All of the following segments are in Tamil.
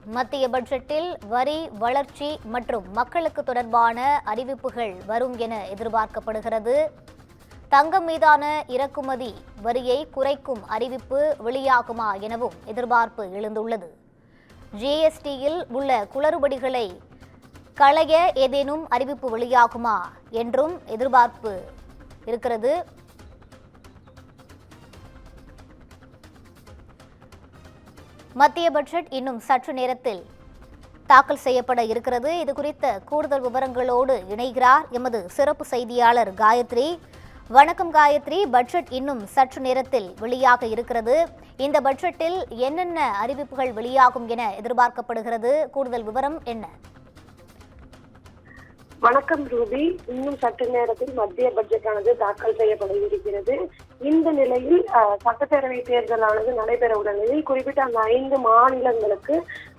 மத்திய பட்ஜெட்டில் வரி, வளர்ச்சி மற்றும் மக்களுக்கு தொடர்பான அறிவிப்புகள் வரும் என எதிர்பார்க்கப்படுகிறது. தங்கம் மீதான இறக்குமதி வரியை குறைக்கும் அறிவிப்பு வெளியாகுமா எனவும் எதிர்பார்ப்பு எழுந்துள்ளது. ஜிஎஸ்டியில் உள்ள குளறுபடிகளை களைய ஏதேனும் அறிவிப்பு வெளியாகுமா என்றும் எதிர்பார்ப்பு இருக்கிறது. மத்திய பட்ஜெட் இன்னும் சற்று நேரத்தில் தாக்கல் செய்யப்பட இருக்கிறது. இது குறித்த கூடுதல் விவரங்களோடு இணைகிறார் எமது சிறப்பு செய்தியாளர் காயத்ரி. வணக்கம் காயத்ரி. பட்ஜெட் இன்னும் சற்று நேரத்தில் வெளியாக இருக்கிறது. இந்த பட்ஜெட்டில் என்னென்ன அறிவிப்புகள் வெளியாகும் என எதிர்பார்க்கப்படுகிறது? கூடுதல் விவரம் என்ன? வணக்கம் ரூபி. இன்னும் சற்று நேரத்தில் மத்திய பட்ஜெட்டானது தாக்கல் செய்யப்பட இருக்கிறது. இந்த நிலையில் சட்டப்பேரவை தேர்தலானது நடைபெற உள்ள நிலையில் குறிப்பிட்ட அந்த 5 மாநிலங்களுக்கு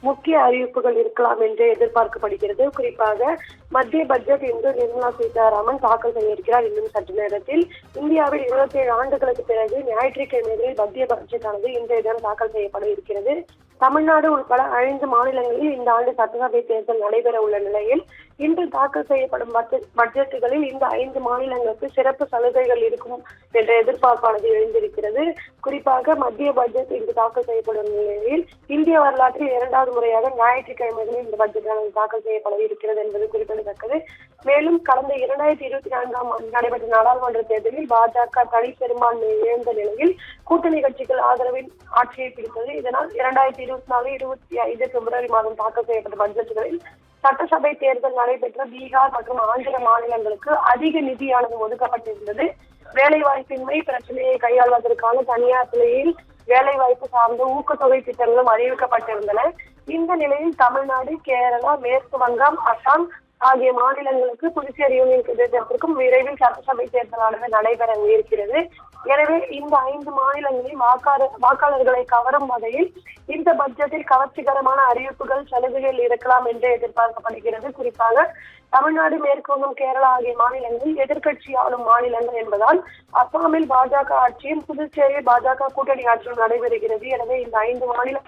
முக்கிய அறிவிப்புகள் இருக்கலாம் என்று எதிர்பார்க்கப்படுகிறது. குறிப்பாக மத்திய பட்ஜெட் இன்று நிர்மலா சீதாராமன் தாக்கல் செய்ய இருக்கிறார். இன்னும் சற்று நேரத்தில் இந்தியாவில் 27 ஆண்டுகளுக்கு பிறகு ஞாயிற்றுக்கிழமைகளில் மத்திய பட்ஜெட்டானது இன்றைய தினம் தாக்கல் செய்யப்பட இருக்கிறது. தமிழ்நாடு உட்பட 5 மாநிலங்களில் இந்த ஆண்டு சட்டசபை தேர்தல் நடைபெற உள்ள நிலையில் இன்று தாக்கல் செய்யப்படும் பட்ஜெட்டுகளில் இந்த 5 மாநிலங்களுக்கு சிறப்பு சலுகைகள் இருக்கும் என்ற எதிர்பார்ப்பானது எழுந்திருக்கிறது. குறிப்பாக மத்திய பட்ஜெட் இன்று தாக்கல் செய்யப்படும் நிலையில் இந்திய வரலாற்றில் 2வது முறையாக ஞாயிற்றுக்கிழமைகளில் இந்த பட்ஜெட்டானது தாக்கல் செய்யப்பட இருக்கிறது என்பது குறிப்பிடத்தக்கது. மேலும் கடந்த 2024ஆம் ஆண்டு நடைபெற்ற நாடாளுமன்ற தேர்தலில் பாஜக தனி பெரும்பான்மையை இழந்த நிலையில் கூட்டணி கட்சிகள் ஆதரவில் ஆட்சியை பிடித்தது. இதனால் 2024-25 பிப்ரவரி மாதம் தாக்கல் செய்யப்பட்ட பட்ஜெட்டுகளில் சட்டசபை தேர்தல் நடைபெற்ற பீகார் மற்றும் ஆந்திர மாநிலங்களுக்கு அதிக நிதியானது ஒதுக்கப்பட்டிருந்தது. வேலைவாய்ப்பின்மை பிரச்சனையை கையாள்வதற்கான தனியார் துறையில் வேலைவாய்ப்பு சார்ந்த ஊக்கத்தொகை திட்டங்களும் அறிவிக்கப்பட்டிருந்தன. இந்த நிலையில் தமிழ்நாடு, கேரளா, மேற்கு வங்கம், அசாம் ஆகிய மாநிலங்களுக்கு புதுச்சேரி யூனியன் பிரதேசத்திற்கும் விரைவில் சட்டசபை தேர்தலானது நடைபெற இருக்கிறது. எனவே இந்த 5 மாநிலங்களில் வாக்காளர்களை கவரும் வகையில் இந்த பட்ஜெட்டில் கவர்ச்சிகரமான அறிவிப்புகள், சலுகைகள் இருக்கலாம் என்று எதிர்பார்க்கப்படுகிறது. குறிப்பாக தமிழ்நாடு, மேற்கு வங்கம், கேரளா ஆகிய மாநிலங்களில் எதிர்கட்சி ஆளும் மாநிலங்கள் என்பதால் அசாமில் பாஜக ஆட்சியும் புதுச்சேரியில் பாஜக கூட்டணி ஆட்சியும் நடைபெறுகிறது. எனவே இந்த 5 மாநில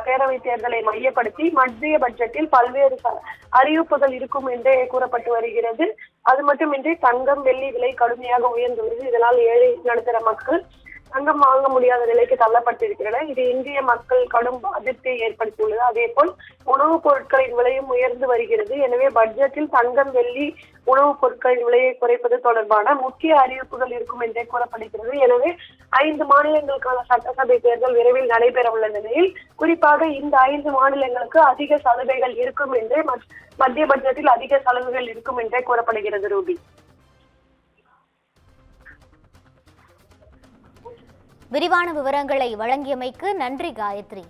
பேரவை தேர்தலை மையப்படுத்தி மத்திய பட்ஜெட்டில் பல்வேறு அறிவிப்புகள் இருக்கும் என்றே கூறப்பட்டு வருகிறது. அது மட்டுமின்றி தங்கம், வெள்ளி விலை கடுமையாக உயர்ந்துள்ளது. இதனால் ஏழை நடுத்தர மக்கள் தங்கம் வாங்க முடியாத நிலைக்கு தள்ளப்பட்டிருக்கின்றன. இது இந்திய மக்கள் கடும் அதிர்ச்சியை ஏற்படுத்தியுள்ளது. அதே போல் உணவுப் பொருட்களின் விலையும் உயர்ந்து வருகிறது. எனவே பட்ஜெட்டில் தங்கம், வெள்ளி, உணவுப் பொருட்களின் விலையை குறைப்பது தொடர்பான முக்கிய அறிவிப்புகள் இருக்கும் என்றே கூறப்படுகிறது. எனவே 5 மாநிலங்களுக்கான சட்டசபை தேர்தல் விரைவில் நடைபெற உள்ள நிலையில் குறிப்பாக இந்த 5 மாநிலங்களுக்கு அதிக சலுகைகள் இருக்கும் என்றே மத்திய பட்ஜெட்டில் அதிக சலுகைகள் இருக்கும் என்றே கூறப்படுகிறது. ரூபி, விரிவான விவரங்களை வழங்கியமைக்கு நன்றி காயத்ரி.